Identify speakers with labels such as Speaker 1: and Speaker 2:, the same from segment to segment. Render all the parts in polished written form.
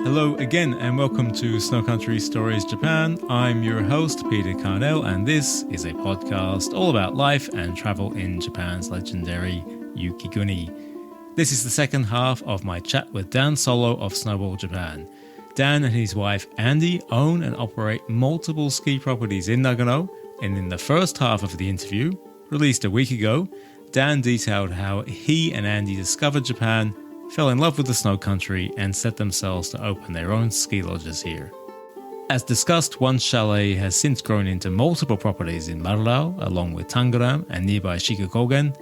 Speaker 1: Hello again and welcome to Snow Country Stories Japan. I'm your host, Pt.2, and this is a podcast all about life and travel in Japan's legendary Yukiguni. This is the second half of my chat with Dan Solo of Snowball Japan. Dan and his wife Andy own and operate multiple ski properties in Nagano, and in the first half of the interview, released a week ago, Dan detailed how he and Andy discovered Japan, fell in love with the snow country, and set themselves to open their own ski lodges here. As discussed, one chalet has since grown into multiple properties in Marurao, along with Tangaram and nearby Shikokogen,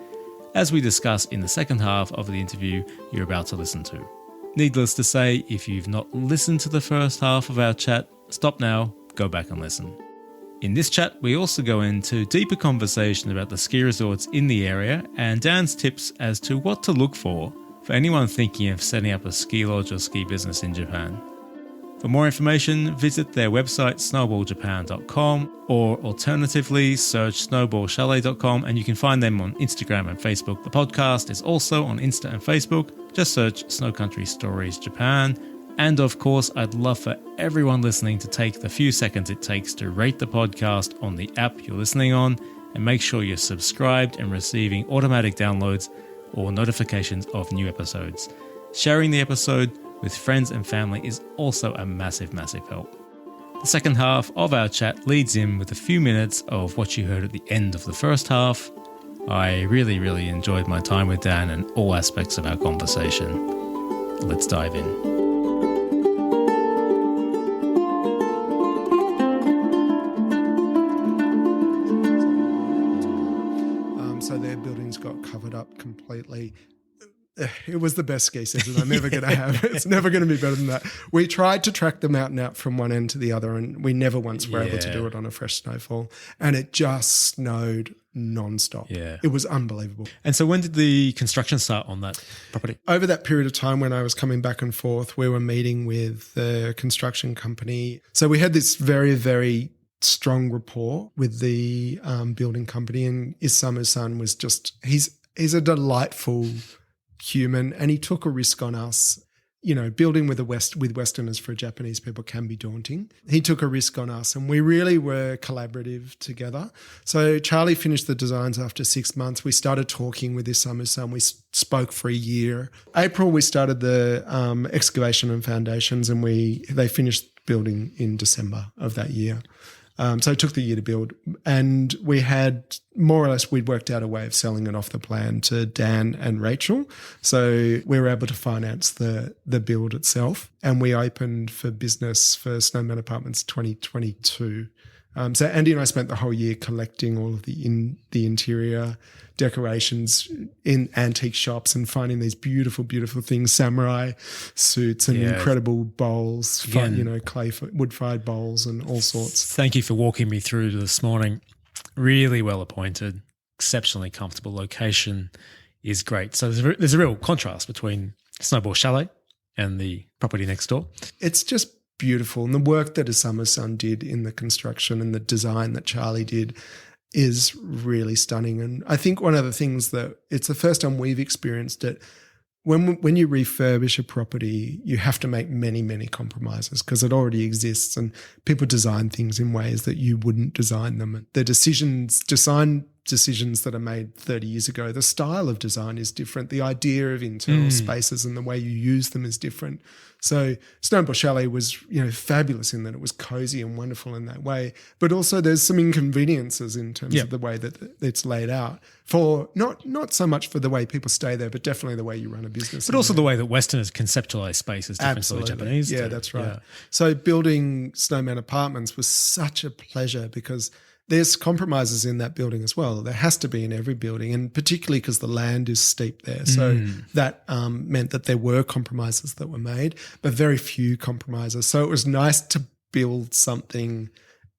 Speaker 1: as we discuss in the second half of the interview you're about to listen to. Needless to say, if you've not listened to the first half of our chat, stop now, go back and listen. In this chat, we also go into deeper conversation about the ski resorts in the area and Dan's tips as to what to look for anyone thinking of setting up a ski lodge or ski business in Japan. For more information, visit their website snowballjapan.com or alternatively search snowballchalet.com and you can find them on Instagram and Facebook. The podcast is also on Insta and Facebook. Just search Snow Country Stories Japan. And of course, I'd love for everyone listening to take the few seconds it takes to rate the podcast on the app you're listening on and make sure you're subscribed and receiving automatic downloads or notifications of new episodes. Sharing the episode with friends and family is also a massive, massive help. The second half of our chat leads in with a few minutes of what you heard at the end of the first half. I really, really enjoyed my time with Dan and all aspects of our conversation. Let's dive in.
Speaker 2: So their buildings got covered up completely. It was the best ski season I'm ever going to have. It's never going to be better than that. We tried to track the mountain out from one end to the other, and we never once were able to do it on a fresh snowfall. And it just snowed non-stop.
Speaker 1: Yeah.
Speaker 2: It was unbelievable.
Speaker 1: And so when did the construction start on that property?
Speaker 2: Over that period of time when I was coming back and forth, we were meeting with the construction company. So we had this very, very strong rapport with the building company, and Isamu-san was he's a delightful human, and he took a risk on us. You know, building with Westerners for Japanese people can be daunting. He took a risk on us, and we really were collaborative together. So Charlie finished the designs after 6 months. We started talking with Isamu-san. We spoke for a year. April, we started the excavation and foundations, and they finished building in December of that year. So it took the year to build, and we had more or less, we'd worked out a way of selling it off the plan to Dan and Rachel. So we were able to finance the build itself, and we opened for business for Snowman Apartments 2022. So Andy and I spent the whole year collecting all of the interior decorations in antique shops and finding these beautiful, beautiful things, samurai suits and incredible bowls, clay wood-fired bowls and all sorts.
Speaker 1: Thank you for walking me through this morning. Really well appointed, exceptionally comfortable location is great. So there's a real contrast between Snowball Chalet and the property next door.
Speaker 2: It's just beautiful. And the work that Isamu-san did in the construction and the design that Charlie did is really stunning. And I think one of the things that it's the first time we've experienced it, when you refurbish a property, you have to make many, many compromises because it already exists and people design things in ways that you wouldn't design them. The design decisions that are made 30 years ago, the style of design is different. The idea of internal spaces and the way you use them is different. So Snowball Chalet was, fabulous in that it was cozy and wonderful in that way. But also there's some inconveniences in terms of the way that it's laid out for not so much for the way people stay there, but definitely the way you run a business.
Speaker 1: But also the way that Westerners conceptualize space is different to the Japanese.
Speaker 2: Yeah, that's right. Yeah. So building Snowman Apartments was such a pleasure because there's compromises in that building as well. There has to be in every building, and particularly because the land is steep there. So that meant that there were compromises that were made, but very few compromises. So it was nice to build something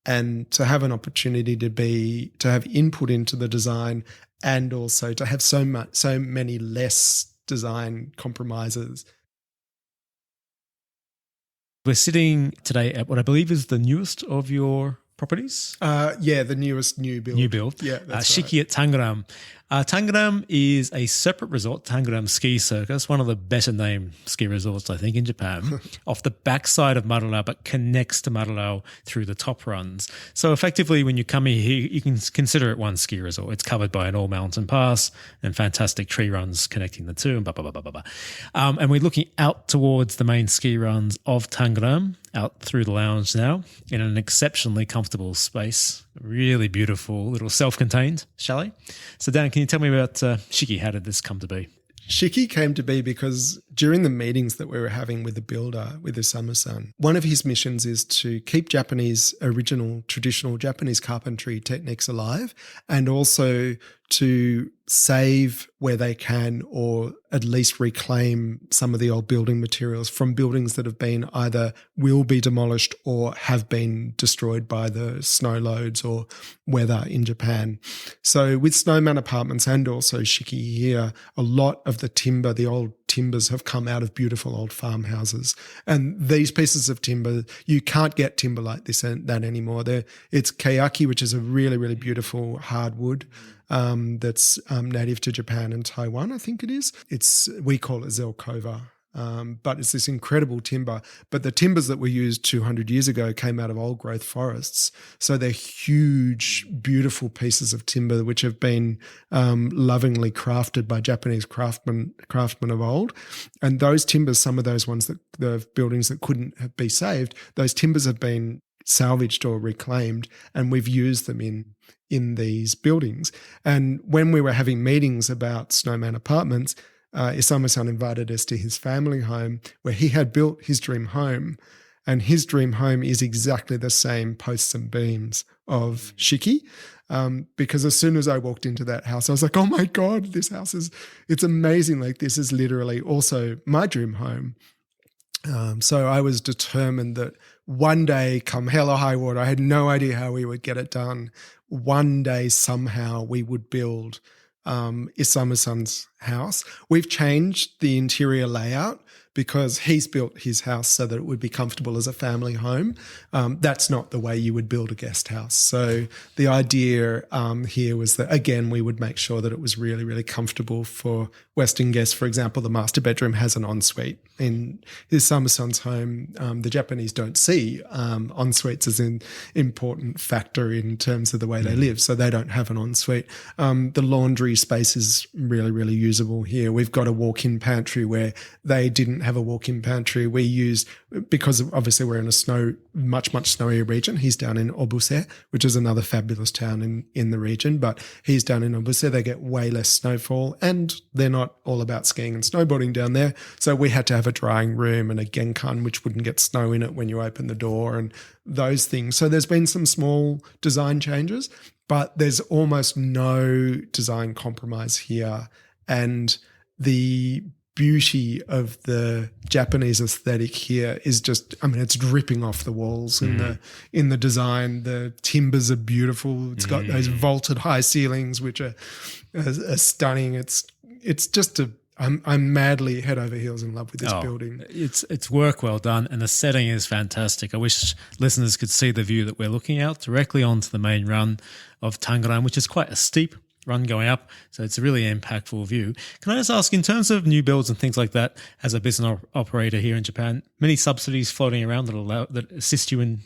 Speaker 2: and to have an opportunity to have input into the design and also to have so many less design compromises.
Speaker 1: We're sitting today at what I believe is the newest of your properties?
Speaker 2: The newest new build.
Speaker 1: New build.
Speaker 2: Yeah, that's
Speaker 1: Shiki at Tangaram. Tangram is a separate resort, Tangram Ski Circus, one of the better named ski resorts, I think, in Japan, off the backside of Marurao, but connects to Marurao through the top runs. So effectively, when you come here, you can consider it one ski resort. It's covered by an all-mountain pass and fantastic tree runs connecting the two, and blah, blah, blah, blah, blah. And we're looking out towards the main ski runs of Tangram, out through the lounge now, in an exceptionally comfortable space. Really beautiful little self-contained chalet. So Dan, can you tell me about Shiki? How did this come to be?
Speaker 2: Shiki came to be because during the meetings that we were having with the builder, with Isamu-san, one of his missions is to keep Japanese original traditional Japanese carpentry techniques alive, and also to save where they can, or at least reclaim some of the old building materials from buildings that have been either will be demolished or have been destroyed by the snow loads or weather in Japan. So with Snowman Apartments and also Shiki here, a lot of the timber, the old timbers have come out of beautiful old farmhouses. And these pieces of timber, you can't get timber like this and that anymore. It's keyaki, which is a really, really beautiful hardwood that's native to Japan and Taiwan, I think it is. We call it zelkova. But it's this incredible timber. But the timbers that were used 200 years ago came out of old growth forests. So they're huge, beautiful pieces of timber which have been lovingly crafted by Japanese craftsmen of old. And those timbers, some of those ones, the buildings that couldn't be saved, those timbers have been salvaged or reclaimed, and we've used them in these buildings. And when we were having meetings about Snowman Apartments, Isamu-san invited us to his family home where he had built his dream home. And his dream home is exactly the same posts and beams of Shiki. Because as soon as I walked into that house, I was like, oh my God, it's amazing. Like, this is literally also my dream home. So I was determined that one day, come hell or high water, I had no idea how we would get it done. One day, somehow, we would build Isamu-san's house. We've changed the interior layout because he's built his house so that it would be comfortable as a family home. That's not the way you would build a guest house. So the idea here was that, again, we would make sure that it was really, really comfortable for Western guests. For example, the master bedroom has an ensuite. In Isamu-san's home, the Japanese don't see ensuites as an important factor in terms of the way they live, so they don't have an ensuite. The laundry space is really, really usable here. We've got a walk-in pantry where they didn't have a walk-in pantry. We used, because obviously we're in a much snowier region. He's down in Obuse, which is another fabulous town in the region, but he's down in Obuse. They get way less snowfall, and they're not all about skiing and snowboarding down there. So we had to have a drying room and a genkan, which wouldn't get snow in it when you open the door, and those things. So there's been some small design changes, but there's almost no design compromise here. And the beauty of the Japanese aesthetic here is just, it's dripping off the walls in the design. The timbers are beautiful. It's got those vaulted high ceilings, which are stunning. It's just I'm madly head over heels in love with this building.
Speaker 1: It's work well done, and the setting is fantastic. I wish listeners could see the view that we're looking out directly onto the main run of Tangram, which is quite a steep run going up, so it's a really impactful view. Can I just ask, in terms of new builds and things like that, as a business operator here in Japan, many subsidies floating around that assist you in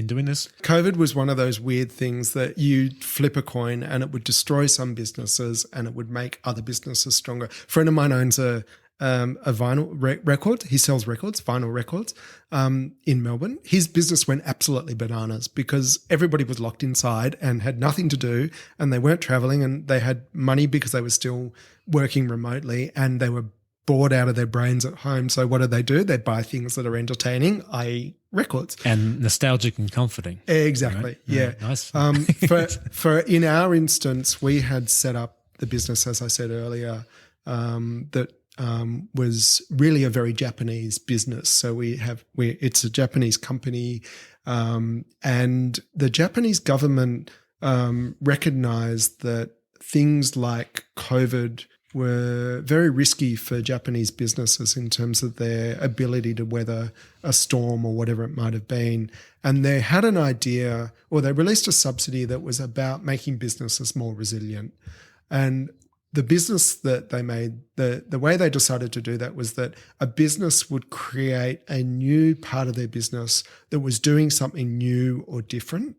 Speaker 1: doing this? COVID
Speaker 2: was one of those weird things that you flip a coin and it would destroy some businesses and it would make other businesses stronger. A friend of mine owns a vinyl record. He sells vinyl records in Melbourne. His business went absolutely bananas because everybody was locked inside and had nothing to do, and they weren't traveling, and they had money because they were still working remotely, and they were bored out of their brains at home. So what do? They buy things that are entertaining, i.e. records.
Speaker 1: And nostalgic and comforting.
Speaker 2: Exactly, right? Yeah.
Speaker 1: Nice.
Speaker 2: For in our instance, we had set up the business, as I said earlier, that was really a very Japanese business. So it's a Japanese company, and the Japanese government recognized that things like COVID were very risky for Japanese businesses in terms of their ability to weather a storm or whatever it might have been. And they had an idea, or they released a subsidy that was about making businesses more resilient. And the business that they made, the way they decided to do that was that a business would create a new part of their business that was doing something new or different.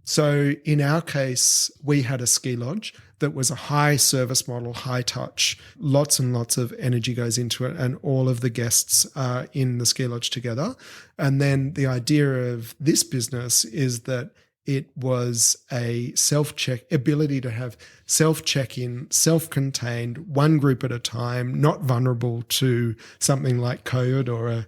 Speaker 2: So in our case, we had a ski lodge that was a high service model, high touch, lots and lots of energy goes into it, and all of the guests are in the ski lodge together. And then the idea of this business is that it was a ability to have self-check-in, self-contained, one group at a time, not vulnerable to something like COVID or a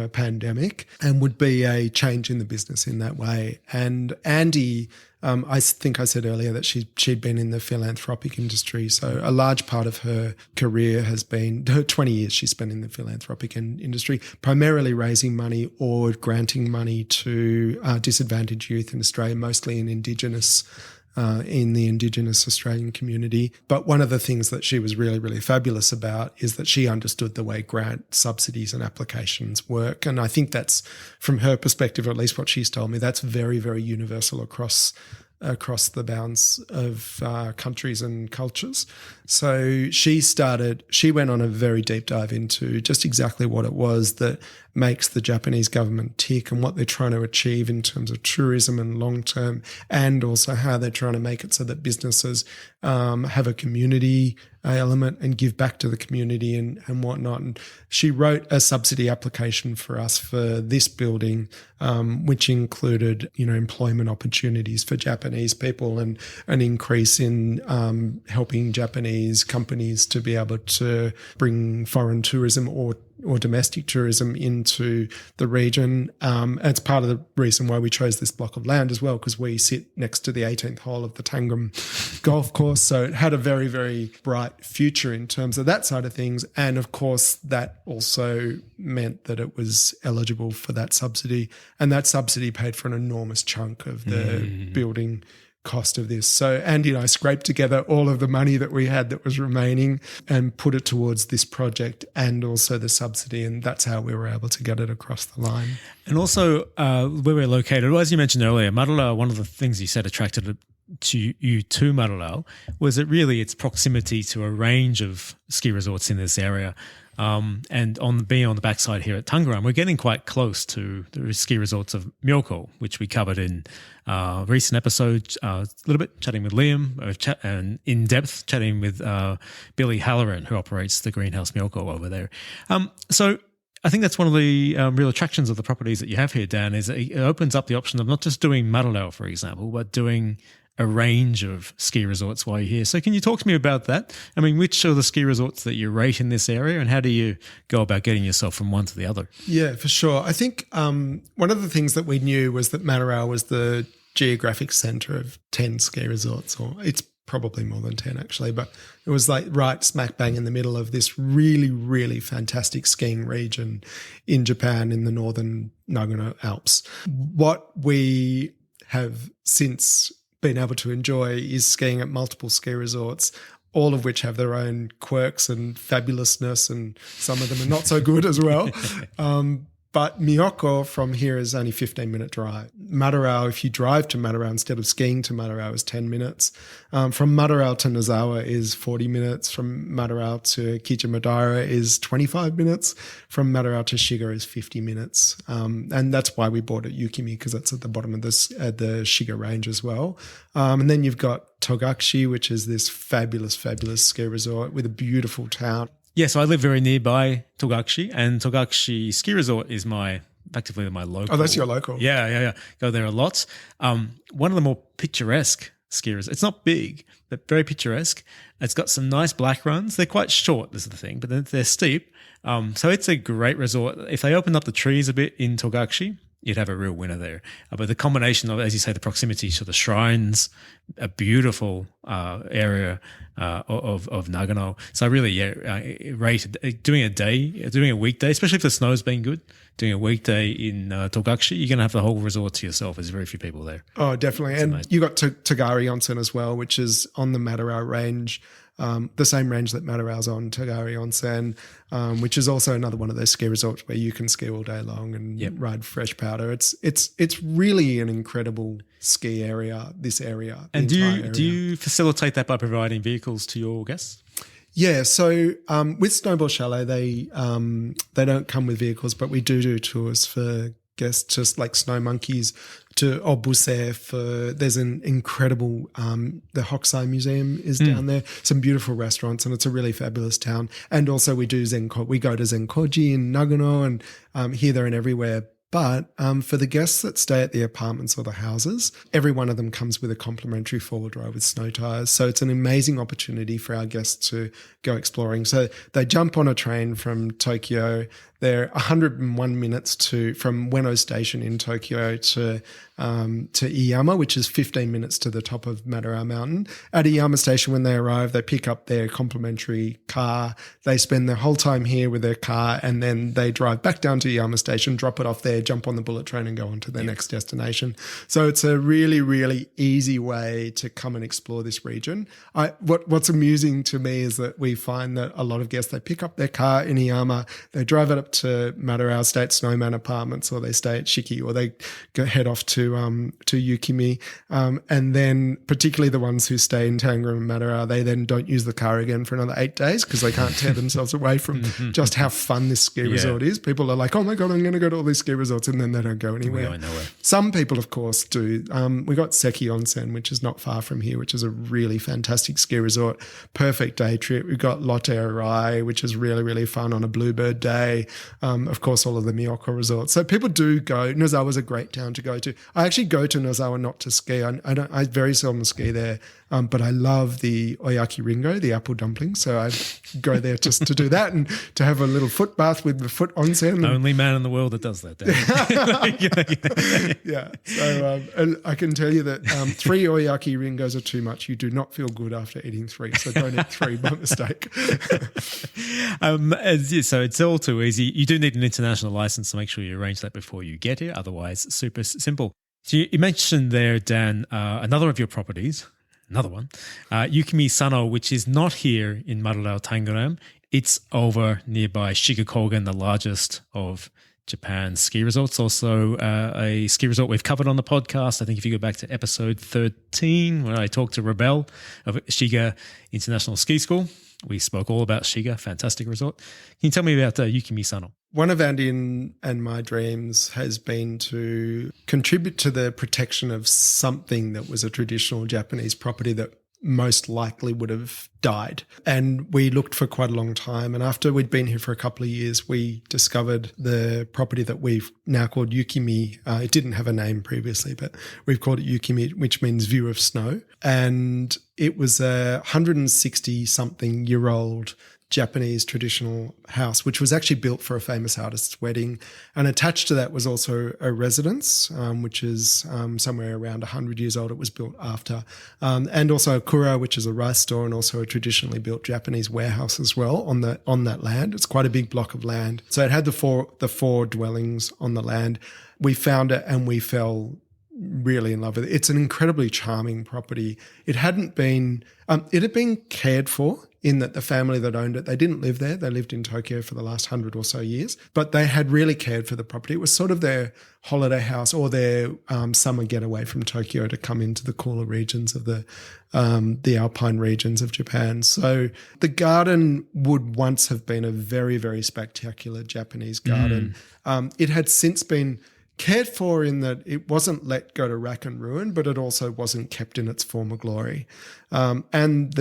Speaker 2: pandemic, and would be a change in the business in that way. And Andy, I think I said earlier that she'd been in the philanthropic industry. So a large part of her career has been 20 years she's spent in the philanthropic industry, primarily raising money or granting money to disadvantaged youth in Australia, mostly in the Indigenous Australian community. But one of the things that she was really, really fabulous about is that she understood the way grant subsidies and applications work. And I think that's, from her perspective, or at least what she's told me, that's very, very universal across the bounds of countries and cultures. So she went on a very deep dive into just exactly what it was that makes the Japanese government tick and what they're trying to achieve in terms of tourism and long-term, and also how they're trying to make it so that businesses have a community element and give back to the community and whatnot. And she wrote a subsidy application for us for this building, which included, employment opportunities for Japanese people and an increase in helping Japanese companies to be able to bring foreign tourism or domestic tourism into the region. It's part of the reason why we chose this block of land as well, because we sit next to the 18th hole of the Tangram golf course. So it had a very, very bright future in terms of that side of things. And of course, that also meant that it was eligible for that subsidy. And that subsidy paid for an enormous chunk of the building cost of this. So Andy and I scraped together all of the money that we had that was remaining and put it towards this project and also the subsidy, and that's how we were able to get it across the line. And also
Speaker 1: where we're located, well, as you mentioned earlier, Marurau, one of the things you said attracted you to Marurau was that really its proximity to a range of ski resorts in this area. And being on the backside here at Tangram, we're getting quite close to the ski resorts of Myoko, which we covered in recent episodes, a little bit chatting with Liam, and in depth chatting with Billy Halloran, who operates the Greenhouse Myoko over there. So I think that's one of the real attractions of the properties that you have here, Dan, is it opens up the option of not just doing Marurau, for example, but doing a range of ski resorts while you're here. So can you talk to me about that? I mean, which are the ski resorts that you rate in this area, and how do you go about getting yourself from one to the other?
Speaker 2: Yeah, for sure. I think one of the things that we knew was that Marurau was the geographic centre of 10 ski resorts, or it's probably more than 10 actually, but it was like right smack bang in the middle of this really, really fantastic skiing region in Japan in the northern Nagano Alps. What we have since been able to enjoy is skiing at multiple ski resorts, all of which have their own quirks and fabulousness, and some of them are not so good as well. But Myoko from here is only 15-minute drive. Marurau, if you drive to Marurau instead of skiing to Marurau, is 10 minutes. From Marurau to Nozawa is 40 minutes. From Marurau to Kijimadaira is 25 minutes. From Marurau to Shiga is 50 minutes. And that's why we bought at Yukimi, because that's at the bottom of the Shiga range as well. And then you've got Togashi, which is this fabulous, fabulous ski resort with a beautiful town.
Speaker 1: Yeah, so I live very nearby Togashi, and Togashi Ski Resort is effectively my local.
Speaker 2: Oh, that's your local.
Speaker 1: Yeah. Go there a lot. One of the more picturesque ski resorts. It's not big, but very picturesque. It's got some nice black runs. They're quite short, this is the thing, but they're steep. So it's a great resort. If they opened up the trees a bit in Togashi, you'd have a real winner there. But the combination of, as you say, the proximity to the shrines, a beautiful area of Nagano. So I really rate doing a weekday, especially if the snow's been good, doing a weekday in Togashi, you're going to have the whole resort to yourself. There's very few people there.
Speaker 2: Oh, definitely. And you got Tagari Onsen as well, which is on the Marurau range. the same range that Matarao's on, Tagari Onsen, which is also another one of those ski resorts where you can ski all day long and ride fresh powder. It's really an incredible ski area, this area.
Speaker 1: And do you facilitate that by providing vehicles to your guests?
Speaker 2: Yeah, so with Snowball Chalet, they don't come with vehicles, but we do tours for guests, just like snow monkeys to Obuse. There's an incredible, the Hokusai Museum is down there, some beautiful restaurants, and it's a really fabulous town. And also we go to Zenkoji in Nagano and here, there and everywhere. But for the guests that stay at the apartments or the houses, every one of them comes with a complimentary four-wheel drive with snow tyres. So it's an amazing opportunity for our guests to go exploring. So they jump on a train from Tokyo. They're 101 minutes from Ueno Station in Tokyo to Iyama, which is 15 minutes to the top of Madarao Mountain. At Iyama Station, when they arrive, they pick up their complimentary car. They spend their whole time here with their car, and then they drive back down to Iyama Station, drop it off there, jump on the bullet train and go on to their next destination. So it's a really, really easy way to come and explore this region. What's amusing to me is that we find that a lot of guests, they pick up their car in Iyama, they drive it up to Madarao, stay at Snowman Apartments, or they stay at Shiki, or they head off to Yukimi, and then particularly the ones who stay in Tangram and Madarao, they then don't use the car again for another 8 days because they can't tear themselves away from just how fun this ski resort is. People are like, oh my God, I'm going to go to all these ski resorts, and then they don't go anywhere.
Speaker 1: Going nowhere.
Speaker 2: Some people, of course, do. We got Seki Onsen, which is not far from here, which is a really fantastic ski resort, perfect day trip. We've got Lotte Arai, which is really, really fun on a bluebird day. Of course, all of the Miyoko resorts. So people do go. Nozawa's a great town to go to. I actually go to Nozawa not to ski. I very seldom ski there, but I love the oyaki ringo, the apple dumplings. So I go there just to do that and to have a little foot bath with the foot onsen.
Speaker 1: Only man in the world that does that.
Speaker 2: Yeah. So and I can tell you that 3 oyaki ringos are too much. You do not feel good after eating 3. So don't eat 3 by mistake.
Speaker 1: So it's all too easy. You do need an international license to make sure you arrange that before you get here. Otherwise, super simple. So you mentioned there, Dan, another of your properties, another one, Yukimi Sano, which is not here in Madarao Tangram. It's over nearby Shigakogen, the largest of Japan's ski resorts. Also a ski resort we've covered on the podcast. I think if you go back to episode 13, where I talked to Rebel of Shiga International Ski School, we spoke all about Shiga, fantastic resort. Can you tell me about Yukimi Sano?
Speaker 2: One of Andy and my dreams has been to contribute to the protection of something that was a traditional Japanese property that most likely would have died. And we looked for quite a long time. And after we'd been here for a couple of years, we discovered the property that we've now called Yukimi. It didn't have a name previously, but we've called it Yukimi, which means view of snow. And it was a 160-something-year-old Japanese traditional house, which was actually built for a famous artist's wedding. And attached to that was also a residence, which is somewhere around 100 years old. It was built after. And also a kura, which is a rice store, and also a traditionally built Japanese warehouse as well on that land. It's quite a big block of land. So it had the four dwellings on the land. We found it and we fell really in love with it. It's an incredibly charming property. It had been cared for, in that the family that owned it, they didn't live there. They lived in Tokyo for the last 100 or so years, but they had really cared for the property. It was sort of their holiday house or their summer getaway from Tokyo to come into the cooler regions of the alpine regions of Japan. So the garden would once have been a very, very spectacular Japanese garden. It had since been cared for in that it wasn't let go to rack and ruin, but it also wasn't kept in its former glory. And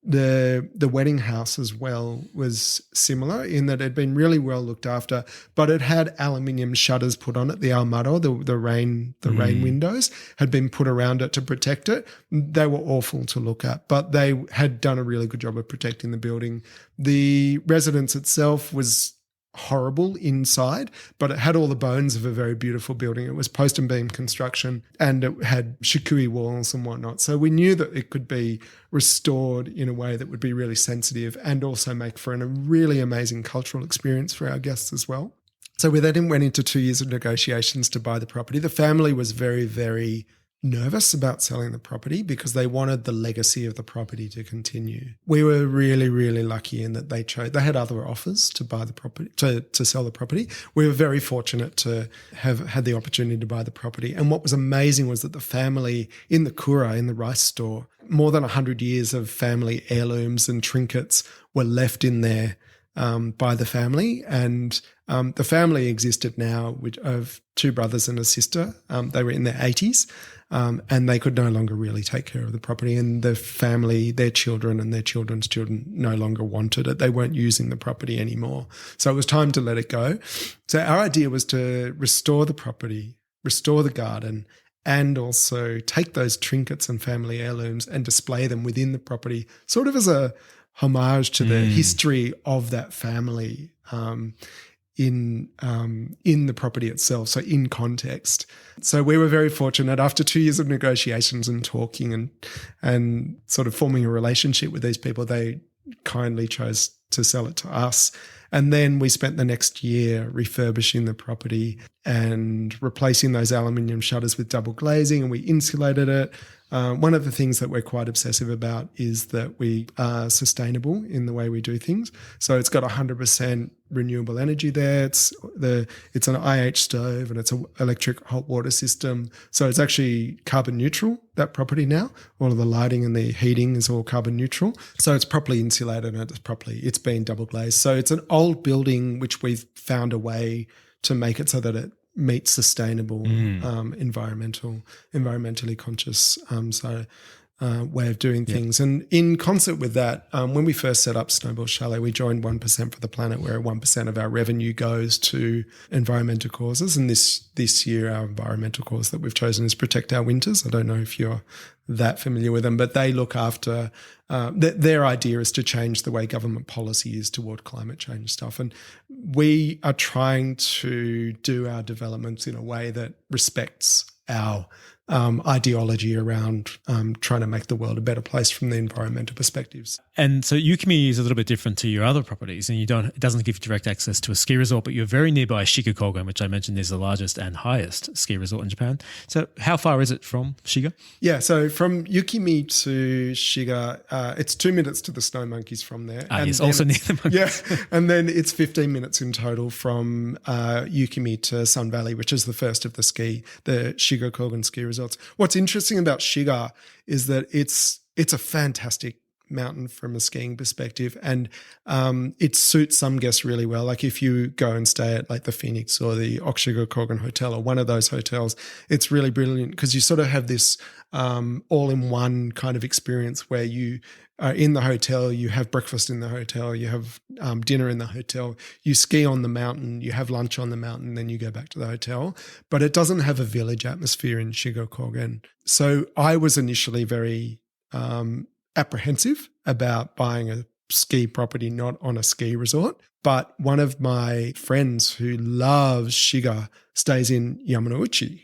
Speaker 2: the wedding house as well was similar in that it had been really well looked after, but it had aluminium shutters put on it. The almaro, the rain windows, had been put around it to protect it. They were awful to look at, but they had done a really good job of protecting the building. The residence itself was horrible inside, but it had all the bones of a very beautiful building. It was post and beam construction and it had shikui walls and whatnot. So we knew that it could be restored in a way that would be really sensitive and also make for a really amazing cultural experience for our guests as well. So we then went into 2 years of negotiations to buy the property. The family was very, very nervous about selling the property because they wanted the legacy of the property to continue. We were really, really lucky in that they had other offers to buy the property, to sell the property. We were very fortunate to have had the opportunity to buy the property. And what was amazing was that the family in the Kura, in the rice store, more than 100 years of family heirlooms and trinkets were left in there by the family. And the family existed now of two brothers and a sister. They were in their 80s. And they could no longer really take care of the property, and the family, their children and their children's children no longer wanted it. They weren't using the property anymore. So it was time to let it go. So our idea was to restore the property, restore the garden, and also take those trinkets and family heirlooms and display them within the property, sort of as a homage to the history of that family in the property itself, so in context. So we were very fortunate after 2 years of negotiations and talking and sort of forming a relationship with these people. They kindly chose to sell it to us. And then we spent the next year refurbishing the property and replacing those aluminium shutters with double glazing, and we insulated it. One of the things that we're quite obsessive about is that we are sustainable in the way we do things. So it's got 100% renewable energy there. It's an IH stove and it's an electric hot water system. So it's actually carbon neutral, that property now. All of the lighting and the heating is all carbon neutral. So it's properly insulated and it's been double glazed. So it's an old building which we've found a way to make it so that it meets sustainable, environmentally conscious way of doing things. And in concert with that, when we first set up Snowball Chalet, we joined 1% for the Planet, where 1% of our revenue goes to environmental causes. And this year, our environmental cause that we've chosen is Protect Our Winters. I don't know if you're that familiar with them, but they look after, their idea is to change the way government policy is toward climate change stuff. And we are trying to do our developments in a way that respects our ideology around trying to make the world a better place from the environmental perspectives.
Speaker 1: And so Yukimi is a little bit different to your other properties, and it doesn't give you direct access to a ski resort, but you're very nearby Shiga, which I mentioned is the largest and highest ski resort in Japan. So how far is it from Shiga?
Speaker 2: Yeah, so from Yukimi to Shiga, it's 2 minutes to the Snow Monkeys from there.
Speaker 1: Yes, also near the monkeys.
Speaker 2: Yeah, and then it's 15 minutes in total from Yukimi to Sun Valley, which is the first of the Shiga Kogen ski resorts. What's interesting about Shiga is that it's a fantastic mountain from a skiing perspective, and it suits some guests really well. Like if you go and stay at like the Phoenix or the Okshiga Kogen Hotel or one of those hotels, it's really brilliant because you sort of have this all-in-one kind of experience where you are in the hotel, you have breakfast in the hotel, you have dinner in the hotel, you ski on the mountain, you have lunch on the mountain, then you go back to the hotel. But it doesn't have a village atmosphere in Shiga Kogen. So I was initially very apprehensive about buying a ski property not on a ski resort. But one of my friends who loves Shiga stays in Yamanouchi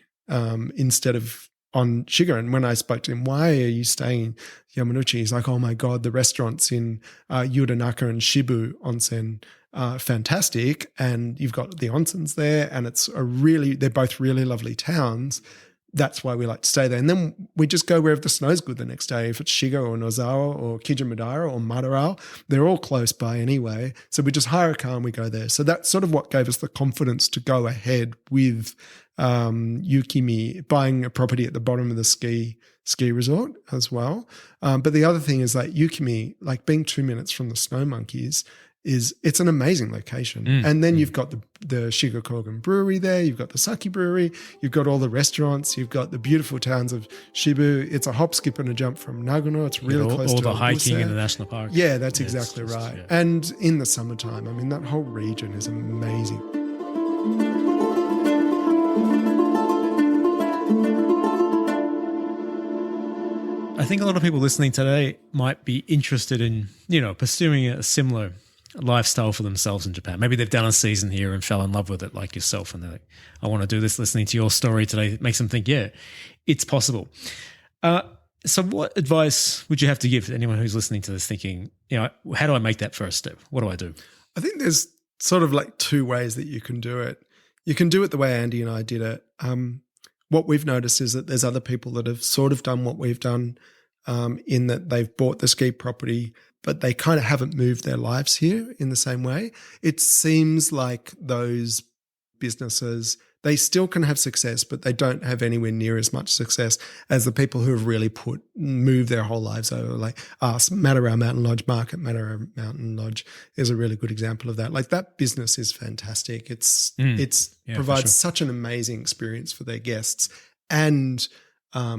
Speaker 2: instead of on Shiga. And when I spoke to him, why are you staying in Yamanouchi? He's like, oh my God, the restaurants in Yudanaka and Shibu Onsen are fantastic. And you've got the onsens there, and they're both really lovely towns. That's why we like to stay there. And then we just go wherever the snow's good the next day. If it's Shiga or Nozawa or Kijimidara or Madarao, they're all close by anyway. So we just hire a car and we go there. So that's sort of what gave us the confidence to go ahead with Yukimi, buying a property at the bottom of the ski resort as well. But the other thing is like Yukimi, like being 2 minutes from the Snow Monkeys, it's an amazing location. And then you've got the Shiga Kogen Brewery there, you've got the Sake Brewery, you've got all the restaurants, you've got the beautiful towns of Shibu. It's a hop, skip and a jump from Nagano. It's really close to
Speaker 1: all the hiking in the national park.
Speaker 2: Yeah, that's exactly right. Yeah. And in the summertime, I mean, that whole region is amazing.
Speaker 1: I think a lot of people listening today might be interested in, pursuing a similar lifestyle for themselves in Japan. Maybe they've done a season here and fell in love with it like yourself, and they're like, I want to do this. Listening to your story today, it makes them think, yeah, it's possible. So what advice would you have to give to anyone who's listening to this thinking, how do I make that first step? What do I do?
Speaker 2: I think there's sort of like two ways that you can do it. You can do it the way Andy and I did it. what we've noticed is that there's other people that have sort of done what we've done, in that they've bought the ski property, but they kind of haven't moved their lives here in the same way. It seems like those businesses, they still can have success, but they don't have anywhere near as much success as the people who have really moved their whole lives over, like us. Matarao Mountain Lodge, Market Matarao Mountain Lodge is a really good example of that. Like, that business is fantastic. It's provides such an amazing experience for their guests, and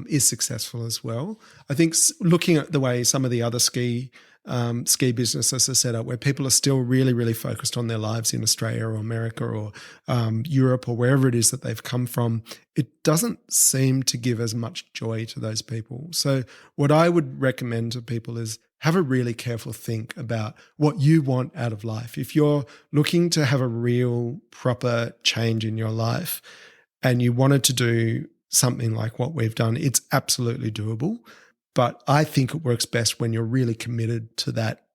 Speaker 2: is successful as well. I think looking at the way some of the other ski businesses are set up, where people are still really, really focused on their lives in Australia or America or Europe or wherever it is that they've come from, it doesn't seem to give as much joy to those people. So what I would recommend to people is have a really careful think about what you want out of life. If you're looking to have a real proper change in your life and you wanted to do something like what we've done, it's absolutely doable. But I think it works best when you're really committed to that,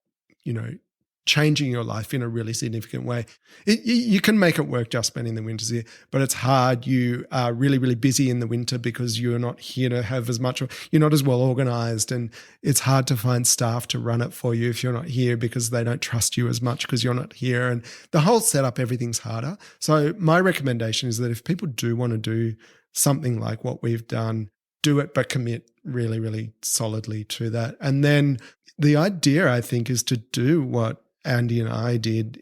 Speaker 2: changing your life in a really significant way. You can make it work just spending the winters here, but it's hard. You are really, really busy in the winter because you're not here to have as much, or you're not as well organized, and it's hard to find staff to run it for you if you're not here because they don't trust you as much because you're not here. And the whole setup, everything's harder. So my recommendation is that if people do want to do something like what we've done, do it, but commit really, really solidly to that. And then the idea, I think, is to do what Andy and I did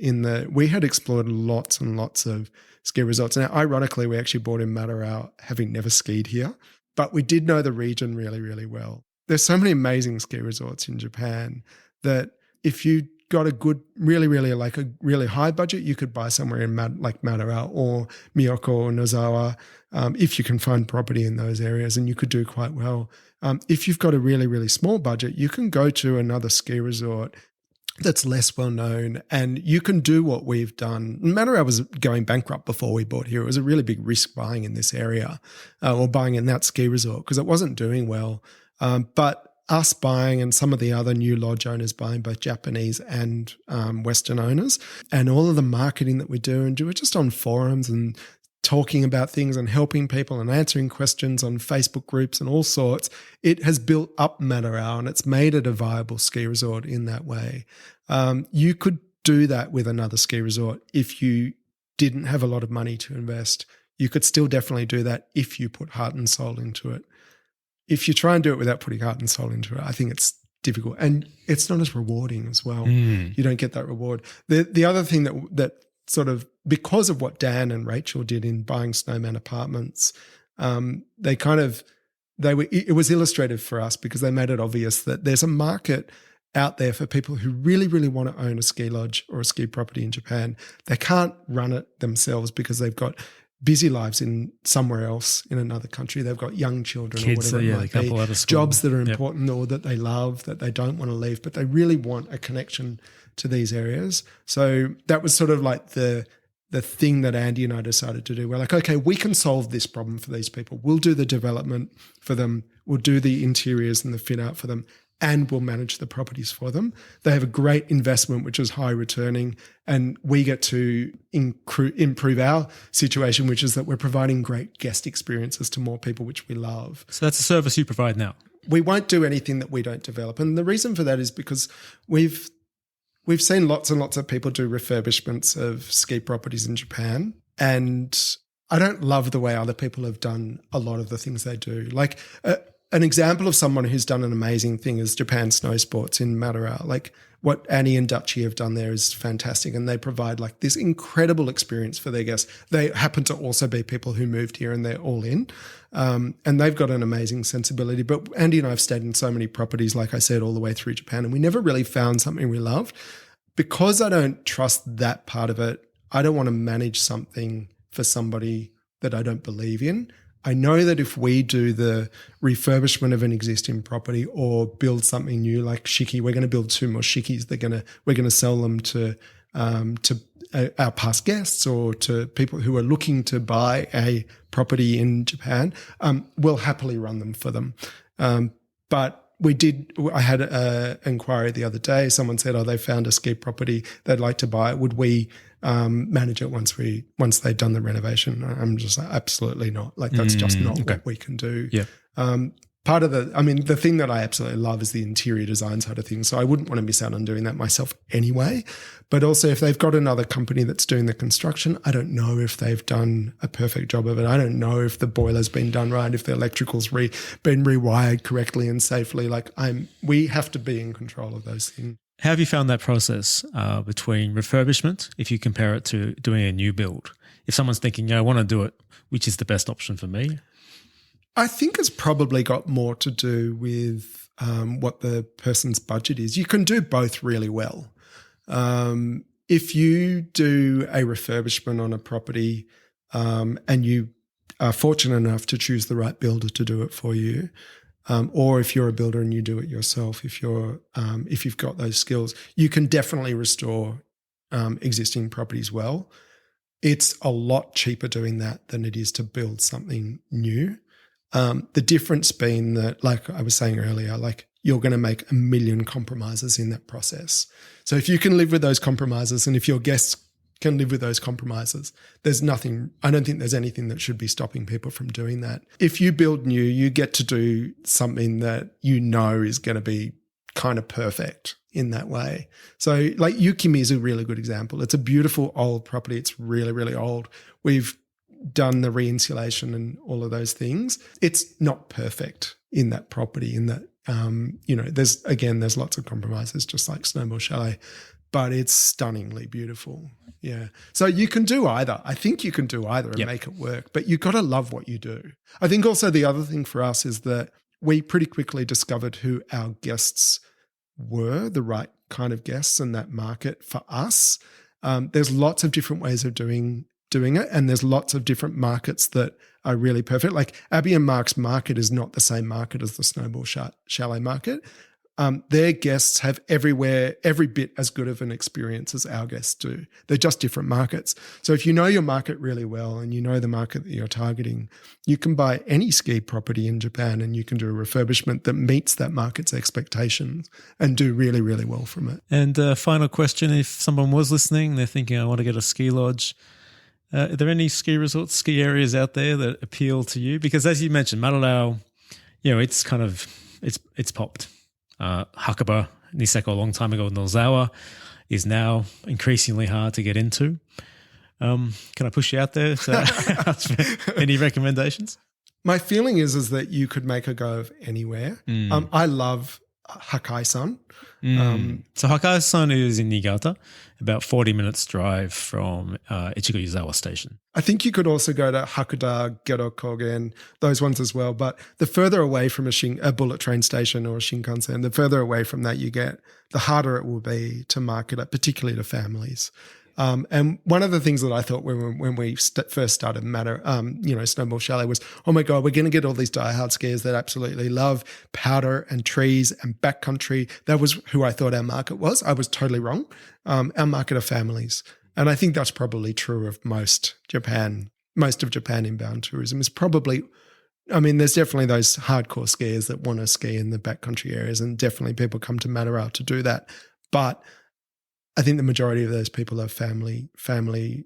Speaker 2: we had explored lots and lots of ski resorts. Now, ironically, we actually bought in Matarao, having never skied here, but we did know the region really, really well. There's so many amazing ski resorts in Japan that if you got a good, really, really like a really high budget, you could buy somewhere in like Matarao or Miyako or Nozawa, if you can find property in those areas, and you could do quite well. If you've got a really, really small budget, you can go to another ski resort that's less well known, and you can do what we've done. Matarao was going bankrupt before we bought here. It was a really big risk buying in this area, or buying in that ski resort, because it wasn't doing well. But us buying, and some of the other new lodge owners buying, both Japanese and Western owners, and all of the marketing that we do, and we're just on forums and talking about things and helping people and answering questions on Facebook groups and all sorts, it has built up Matarao, and it's made it a viable ski resort in that way. You could do that with another ski resort if you didn't have a lot of money to invest. You could still definitely do that if you put heart and soul into it. If you try and do it without putting heart and soul into it, I think it's difficult, and it's not as rewarding as well. You don't get that reward. The other thing that sort of, because of what Dan and Rachel did in buying Snowman Apartments, it was illustrative for us because they made it obvious that there's a market out there for people who really, really want to own a ski lodge or a ski property in Japan. They can't run it themselves because they've got busy lives in somewhere else in another country. They've got young children,
Speaker 1: kids,
Speaker 2: or whatever it might be,
Speaker 1: out of school,
Speaker 2: jobs that are important, or that they love, that they don't want to leave, but they really want a connection to these areas. So that was sort of like the thing that Andy and I decided to do. We're like, okay, we can solve this problem for these people. We'll do the development for them. We'll do the interiors and the fit out for them, and we'll manage the properties for them. They have a great investment, which is high returning, and we get to improve our situation, which is that we're providing great guest experiences to more people, which we love.
Speaker 1: So that's a service you provide now.
Speaker 2: We won't do anything that we don't develop. And the reason for that is because we've seen lots and lots of people do refurbishments of ski properties in Japan, and I don't love the way other people have done a lot of the things they do. Like an example of someone who's done an amazing thing is Japan Snow Sports in Matarao. Like what Annie and Dutchie have done there is fantastic, and they provide like this incredible experience for their guests. They happen to also be people who moved here, and they're all in, and they've got an amazing sensibility. But Andy and I have stayed in so many properties, like I said, all the way through Japan, and we never really found something we loved. Because I don't trust that part of it, I don't want to manage something for somebody that I don't believe in. I know that if we do the refurbishment of an existing property or build something new, like Shiki, we're going to build 2 more Shikis. We're going to sell them to our past guests or to people who are looking to buy a property in Japan. We'll happily run them for them. But I had an inquiry the other day. Someone said, they found a ski property they'd like to buy. Would we manage it once they'd done the renovation? I'm just like, absolutely not. Like, that's just not what we can do.
Speaker 1: Yeah.
Speaker 2: The thing that I absolutely love is the interior design side of things. So I wouldn't want to miss out on doing that myself anyway. But also, if they've got another company that's doing the construction, I don't know if they've done a perfect job of it. I don't know if the boiler's been done right, if the electrical's been rewired correctly and safely. Like, we have to be in control of those things.
Speaker 1: How have you found that process between refurbishment, if you compare it to doing a new build? If someone's thinking, I want to do it, which is the best option for me?
Speaker 2: I think it's probably got more to do with what the person's budget is. You can do both really well. If you do a refurbishment on a property and you are fortunate enough to choose the right builder to do it for you, or if you're a builder and you do it yourself, if you've got those skills, you can definitely restore existing properties well. It's a lot cheaper doing that than it is to build something new. The difference being that, like I was saying earlier, like, you're going to make a million compromises in that process. So if you can live with those compromises, and if your guests can live with those compromises, I don't think there's anything that should be stopping people from doing that. If you build new, you get to do something that you know is going to be kind of perfect in that way. So like Yukimi is a really good example. It's a beautiful old property. It's really, really old. We've done the re-insulation and all of those things. It's not perfect in that property, in that, there's lots of compromises, just like Snowball Chalet, but it's stunningly beautiful. Yeah. So you can do either. I think you can do either and make it work, but you've got to love what you do. I think also the other thing for us is that we pretty quickly discovered who our guests were, the right kind of guests in that market for us. There's lots of different ways of doing it, and there's lots of different markets that are really perfect. Like Abby and Mark's market is not the same market as the Snowball Chalet market. Their guests have every bit as good of an experience as our guests do. They're just different markets. So if you know your market really well and you know the market that you're targeting, you can buy any ski property in Japan and you can do a refurbishment that meets that market's expectations and do really, really well from it.
Speaker 1: And final question, if someone was listening, they're thinking, I want to get a ski lodge, are there any ski resorts, ski areas out there that appeal to you? Because as you mentioned, Matarao, it's kind of, it's popped. Hakuba, Niseko a long time ago, Nozawa is now increasingly hard to get into. Can I push you out there? So, any recommendations?
Speaker 2: My feeling is that you could make a go of anywhere. I love Hakai-san.
Speaker 1: So Hakai-san is in Niigata, about 40 minutes drive from Ichigo-Yuzawa station.
Speaker 2: I think you could also go to Hakuda, Gero Kogen, those ones as well. But the further away from a bullet train station or a Shinkansen, the further away from that you get, the harder it will be to market it, particularly to families. And one of the things that I thought when we first started Snowball Chalet was, oh my God, we're going to get all these diehard skiers that absolutely love powder and trees and backcountry. That was who I thought our market was. I was totally wrong. Our market are families. And I think that's probably true of most of Japan inbound tourism is probably, there's definitely those hardcore skiers that want to ski in the backcountry areas, and definitely people come to Matarao to do that. But I think the majority of those people are family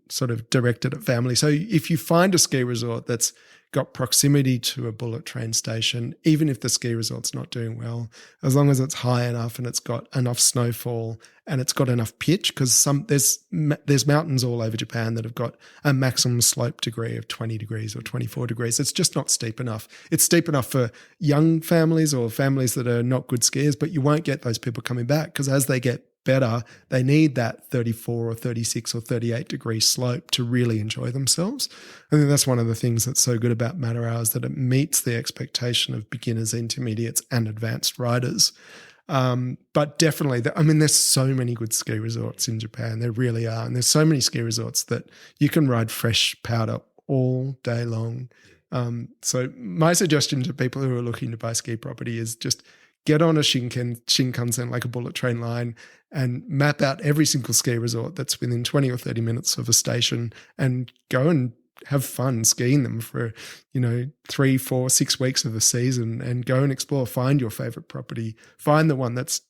Speaker 2: sort of directed at family. So if you find a ski resort that's got proximity to a bullet train station, even if the ski resort's not doing well, as long as it's high enough and it's got enough snowfall and it's got enough pitch, because there's mountains all over Japan that have got a maximum slope degree of 20 degrees or 24 degrees. It's just not steep enough. It's steep enough for young families or families that are not good skiers, but you won't get those people coming back, because as they get better, they need that 34 or 36 or 38 degree slope to really enjoy themselves. I think that's one of the things that's so good about Matarao, is that it meets the expectation of beginners, intermediates and advanced riders. But definitely, there's so many good ski resorts in Japan. There really are. And there's so many ski resorts that you can ride fresh powder all day long. So my suggestion to people who are looking to buy ski property is just get on a Shinkansen, like a bullet train line, and map out every single ski resort that's within 20 or 30 minutes of a station, and go and have fun skiing them for, 3, 4, 6 weeks of the season and go and explore. Find your favorite property. Find the one that's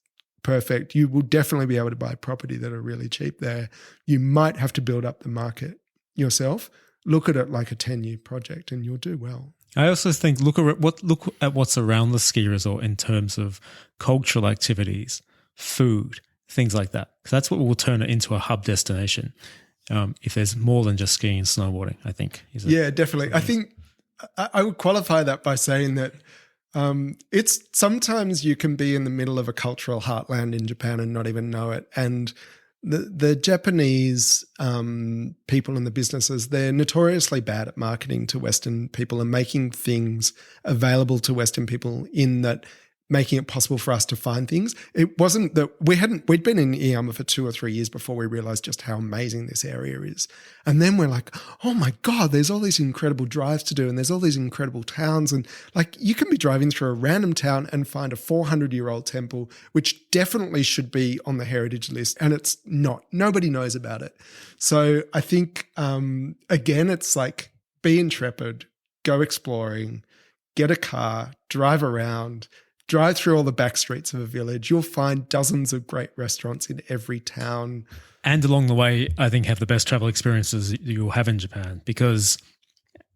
Speaker 2: perfect. You will definitely be able to buy property that are really cheap there. You might have to build up the market yourself. Look at it like a 10-year project and you'll do well.
Speaker 1: I also think look at what's around the ski resort in terms of cultural activities, food, things like that. Because that's what will turn it into a hub destination. If there's more than just skiing and snowboarding, I think.
Speaker 2: Yeah, definitely. I think I would qualify that by saying that it's sometimes you can be in the middle of a cultural heartland in Japan and not even know it. And the Japanese people and the businesses, they're notoriously bad at marketing to Western people and making things available to Western people, in that making it possible for us to find things. It wasn't that we'd been in Iiyama for 2 or 3 years before we realized just how amazing this area is. And then we're like, oh my God, there's all these incredible drives to do and there's all these incredible towns. And like, you can be driving through a random town and find a 400-year-old temple, which definitely should be on the heritage list. And it's not. Nobody knows about it. So I think, again, it's like, be intrepid, go exploring, get a car, drive around, drive through all the back streets of a village. You'll find dozens of great restaurants in every town.
Speaker 1: And along the way, I think, have the best travel experiences you'll have in Japan, because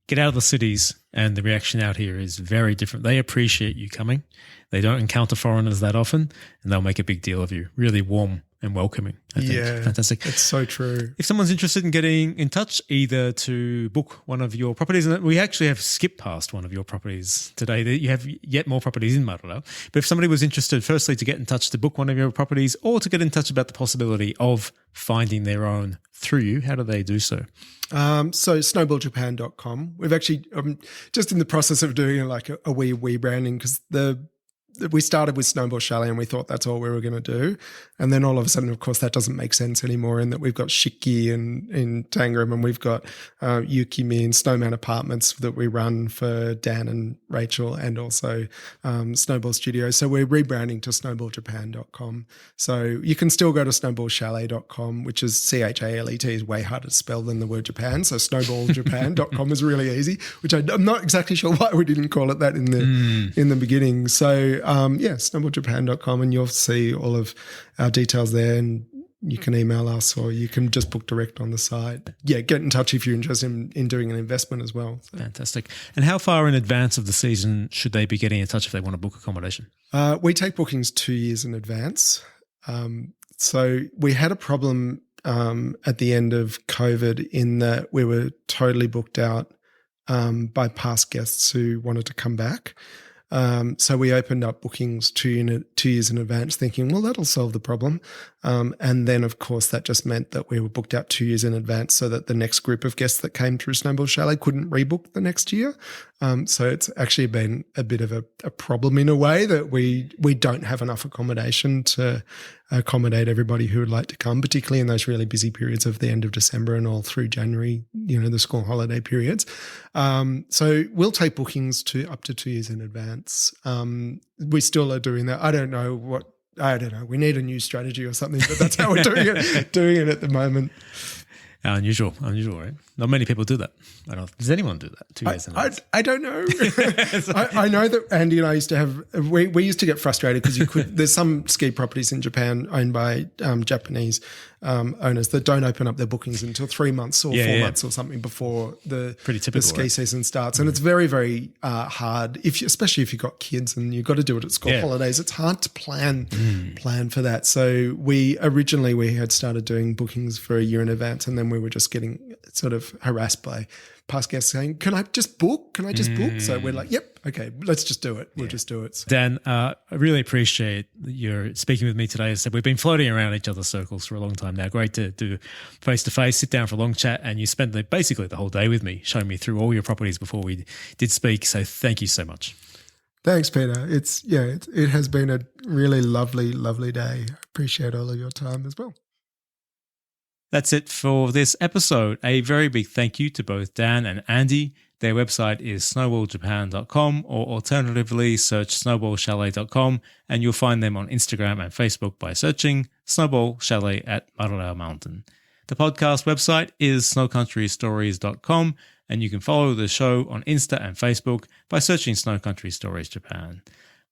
Speaker 1: get out of the cities and the reaction out here is very different. They appreciate you coming. They don't encounter foreigners that often, and they'll make a big deal of you. Really warm and welcoming, I think.
Speaker 2: Yeah,
Speaker 1: fantastic.
Speaker 2: It's so true.
Speaker 1: If someone's interested in getting in touch, either to book one of your properties, and we actually have skipped past one of your properties today. You have yet more properties in Marurao. But if somebody was interested, firstly, to get in touch to book one of your properties, or to get in touch about the possibility of finding their own through you, how do they do so?
Speaker 2: So snowballjapan.com. We've actually just in the process of doing like a wee branding, because we started with Snowball Chalet and we thought that's all we were going to do. And then all of a sudden, of course, that doesn't make sense anymore, in that we've got Shiki in Tangram, and we've got Yukimi and Snowman Apartments that we run for Dan and Rachel, and also Snowball Studio. So we're rebranding to snowballjapan.com. So you can still go to snowballchalet.com, which is CHALET, is way harder to spell than the word Japan. So snowballjapan.com is really easy, which I'm not exactly sure why we didn't call it that in the beginning. So snowballjapan.com, and you'll see all of our details there, and you can email us or you can just book direct on the site. Yeah, get in touch if you're interested in doing an investment as well. So.
Speaker 1: Fantastic. And how far in advance of the season should they be getting in touch if they want to book accommodation?
Speaker 2: We take bookings 2 years in advance. So we had a problem at the end of COVID, in that we were totally booked out by past guests who wanted to come back. So we opened up bookings 2 years in advance, thinking, well, that'll solve the problem. And then, of course, that just meant that we were booked out 2 years in advance, so that the next group of guests that came through Snowball Chalet couldn't rebook the next year. So it's actually been a bit of a problem in a way, that we don't have enough accommodation to accommodate everybody who would like to come, particularly in those really busy periods of the end of December and all through January, the school holiday periods. So we'll take bookings to up to 2 years in advance. We still are doing that. I don't know. We need a new strategy or something, but that's how we're doing it at the moment.
Speaker 1: Unusual, right? Not many people do that. I don't know. Does anyone do that? 2 years in advance?
Speaker 2: I don't know. I know that Andy and I used to have, we used to get frustrated because there's some ski properties in Japan owned by Japanese owners that don't open up their bookings until 3 months or 4 months or something before the ski season starts. And it's very, very hard, especially if you've got kids and you've got to do it at school holidays. It's hard to plan for that. So we had started doing bookings for a year in advance, and then we were just getting sort of harassed by past guests saying, can I just book? So we're like, yep, okay, let's just do it. We'll just do it. So.
Speaker 1: Dan, I really appreciate your speaking with me today. As I said, we've been floating around each other's circles for a long time now. Great to do face-to-face, sit down for a long chat, and you spent basically the whole day with me, showing me through all your properties before we did speak. So thank you so much.
Speaker 2: Thanks, Peter. It has been a really lovely, lovely day. I appreciate all of your time as well.
Speaker 1: That's it for this episode. A very big thank you to both Dan and Andy. Their website is snowballjapan.com, or alternatively search snowballchalet.com, and you'll find them on Instagram and Facebook by searching Snowball Chalet at Marurao Mountain. The podcast website is snowcountrystories.com, and you can follow the show on Insta and Facebook by searching Snow Country Stories Japan.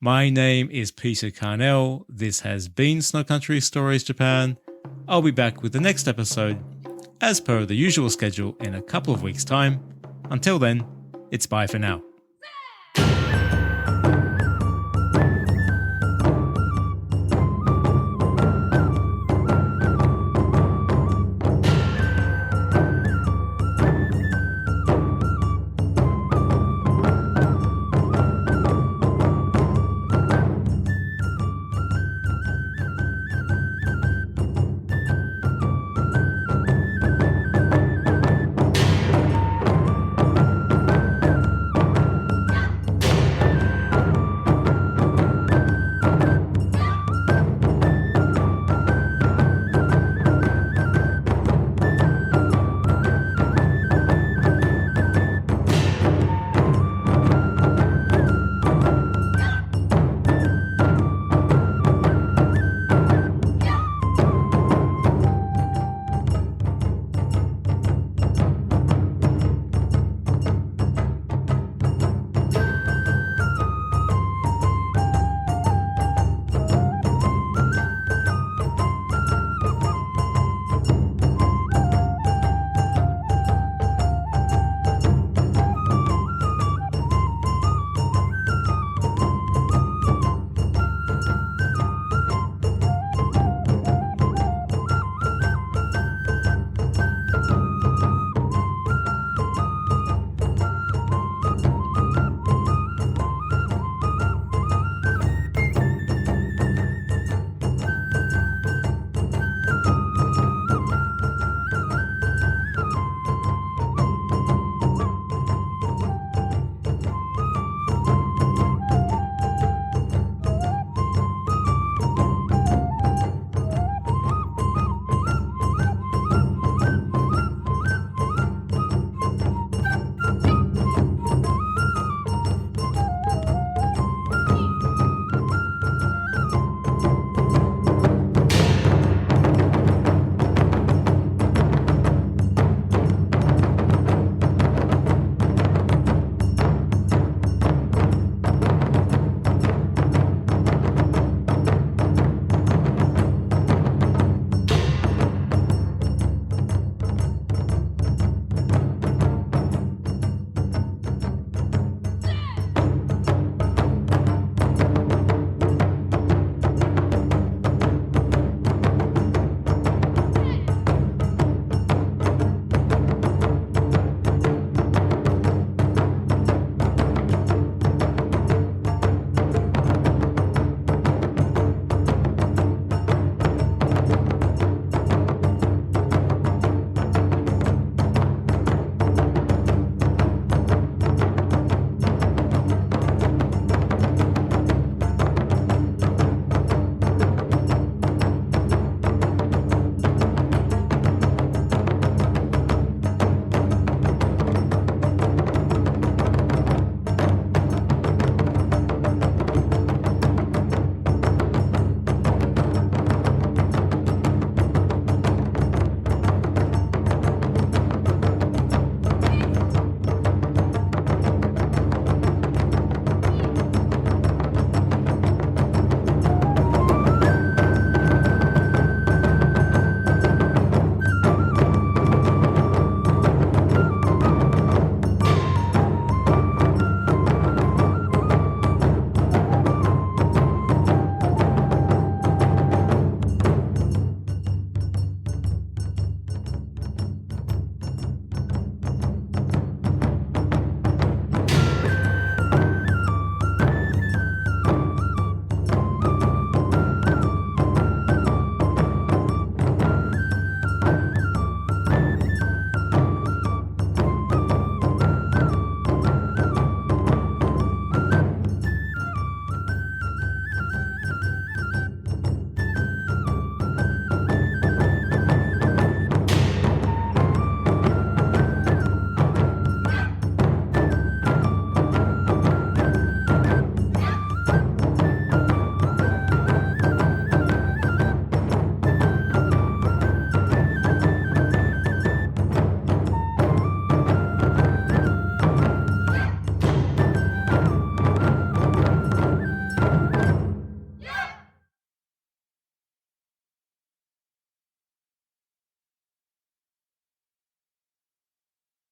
Speaker 1: My name is Peter Carnell. This has been Snow Country Stories Japan. I'll be back with the next episode, as per the usual schedule, in a couple of weeks' time. Until then, it's bye for now.